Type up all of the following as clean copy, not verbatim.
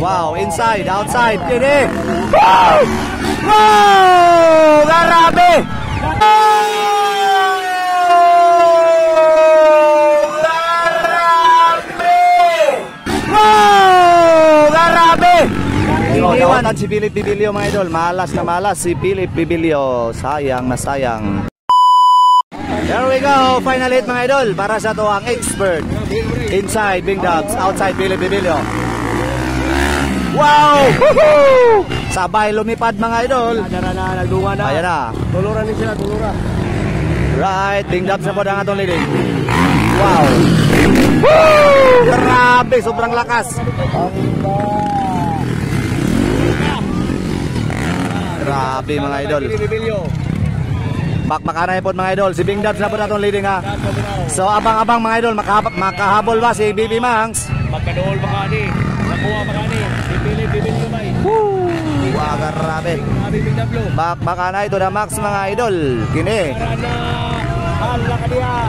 Wow, inside, outside, pwede. Wow! Wow! Grabe! Iniwan si Philip Bibilio mga idol. Malas na malas si Philip Bibilio. Sayang na sayang. There we go. Final hit mga idol. Para sa to ang expert. Inside Bing Dubs. Outside Philip Bibilio. Wow! Woohoo! Sabay lumipad mga idol. Nagdunga na. Ayan na. Tuluran din sila, tulura. Right. Bing Dubs na po ang atong leading. Wow! Woo! Grabe. Sobrang lakas. Grabe mga idol. Bakbakanay po mga idol. Si Bing Dubs na po na itong leading ha. So abang-abang mga idol. Makahabol ba si BB Mangs? Magkadool baka ni. Nakuha baka ni. Pipili kamay. Woo! Wow, grabe. Bakbakanay ito na Max mga idol. Kini. Hala ka niya.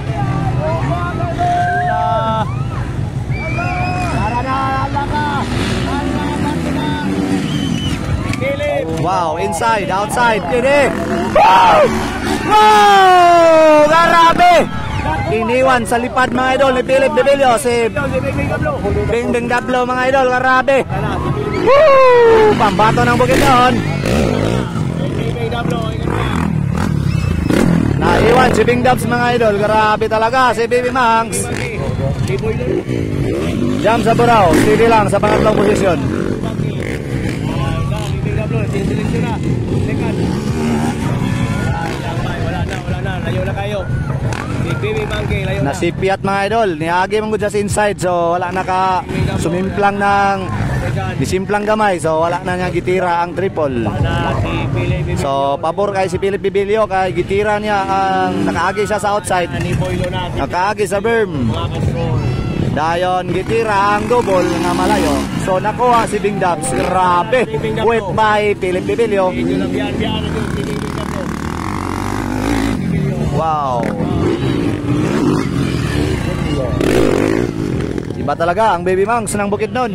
Wow, inside, outside, pwede. Wow! Wow! Grabe! Iniwan sa lipad mga idol ni Philip Bibilio si Bing Bing Dablo mga idol, grabe. Woo! Pambato ng bukid doon. Naiwan si Bing Dubs mga idol, grabe talaga si BB Mangs. Jam sa buraw, steady lang sa pangatlong posisyon. Layo na kayo. Nasipiat mga idol, niagi mong sa inside so wala na ka sumimplang ng disimplang gamay so wala na niya gitira ang triple. So pabor kay si Philip Bibilio kay gitira niya ang nakaagi siya sa outside. Nakaagi sa berm. Dayon gitira ang double nga malayo. So nakuha si Bing Dubs. Grabe. Wet by Philip Bibilio. Wow. Iba talaga ang Baby Mangs ng bukid nun.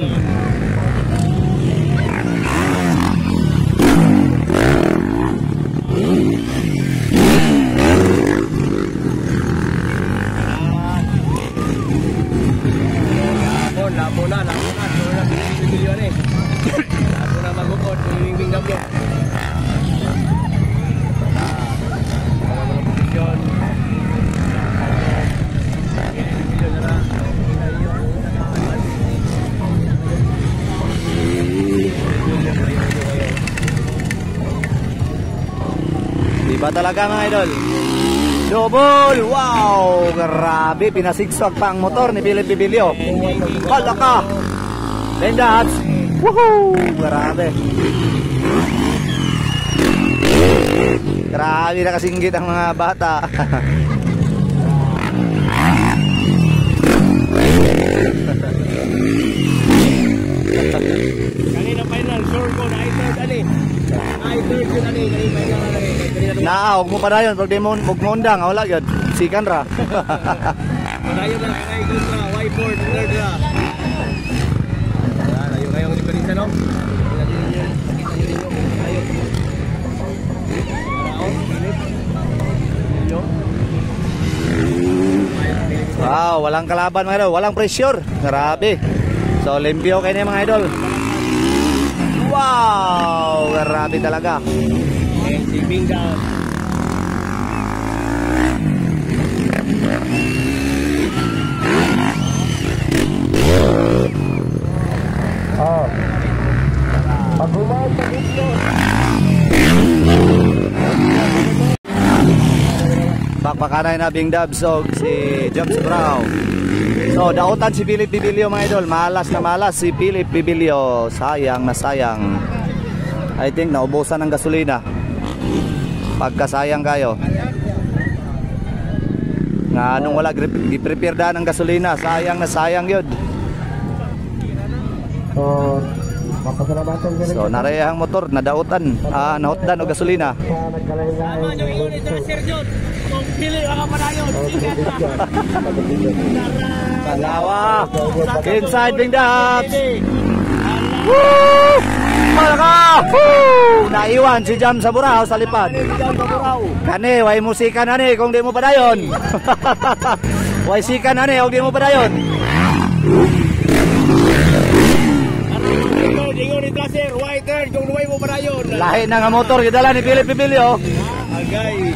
Labo na Bibilio ni. Labo na magukod Bing Dublo. Iba talaga mga idol. Double! Wow! Grabe! Pinasigswag pa ang motor ni Philip Bibilio. Hala ka! Bing Dubs! Woohoo! Grabe! Grabe nakasinggit ang mga bata. Kanina final score ko na i-third ani. I-third yun ani. Huwag mo pa na yun. Pag di mo undang, wala yun. Sikan ra. Padayon na kay kontra. Y4, third ra. Layo kayong diferensya no? Wow, walang kalaban mga idol. Walang pressure. Grabe. So, limpyo kayo mga idol. Wow! Grabe talaga. Si Bing Dubs. Pag-umay sa dito. Bakbakanay na Bing Dubs o si James Brown. So, dautan si Philip Bibilio mga idol. Malas na malas si Philip Bibilio. Sayang na sayang. I think naubusan ng gasolina. Pagkasayang kayo. Nga anong wala i-prepare daan ng gasolina. Sayang na sayang yun. So, narayahang motor, nadautan. Nautdan o gasolina. Tama nyo yun ito na Sir John. Kung pili ka panayon. Kalawa. Inside Bing Dubs. Woo! Malaka! Woo! Naiwan si Jam sa Burao sa lipad. Kani, way musika na ni kung di mo padayon. Way sika na ni kung di mo padayon. Ingon ni Tracer, white turn kung duway mo para yun. Lahi na nga motor gidala ni Philip Bibilio. Agay.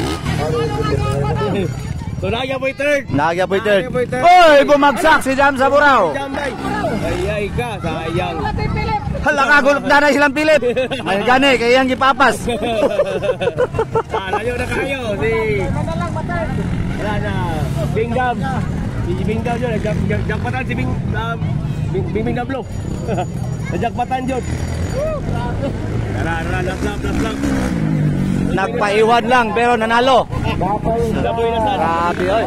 So nagya po turn. Nagya po third. Oy, bumagsak si Jam sa Burao. Jambay. Ay ka, sayang. Hala ka, gulok na silang Philip. Ay gani, kaya yang gipapas. Layo na kayo. Si... Wala na. Bingdam. Si Bingdam yun. Jakpatan si Bingdam Blo. Najakpatan yun. Tara, last lap. Nagpaiwan lang pero nanalo. Daboy na sana. Grabe oy.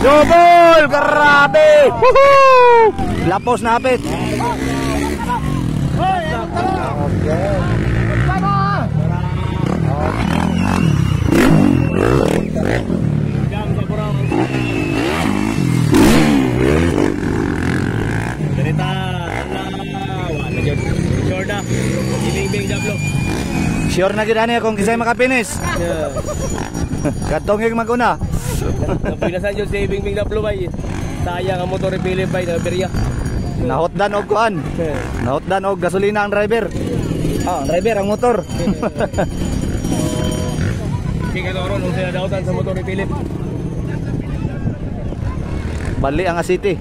Double, grabe. Woohoo! Lapos na hapit. Jam sa Burao. Ganita. Wala yun. Sure na. Ibing Dablo. Sure na gid ani kung kisay makapinis. Katong yung maguna. Napinasan yun si Ibing Dablo bay. Sayang ang motor ni Philip bay na Beria. Nahotdan og kuan. Nahotdan og gasolina ang driver. Ah, ang driver ang motor. Kaya ron nung sila dautan sa motor ni Philip. Bali ang City.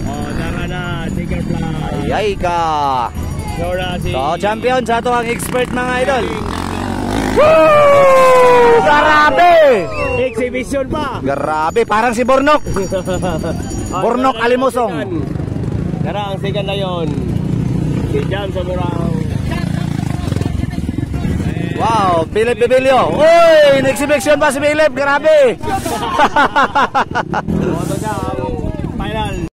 Oh, tara na, Tiger Fly. Ay ka. Sure na si... So, champion sa ato ang expert mga idol. Woo! Grabe! Exhibition pa! Grabe, parang si Bornok. Bornok Alimosong. Tara, ang second na yun. Si Jam sa Burao. Wow, Philip Bibilio. Uy, in-exhibition pa si Philip. Grabe. Ito na ang final.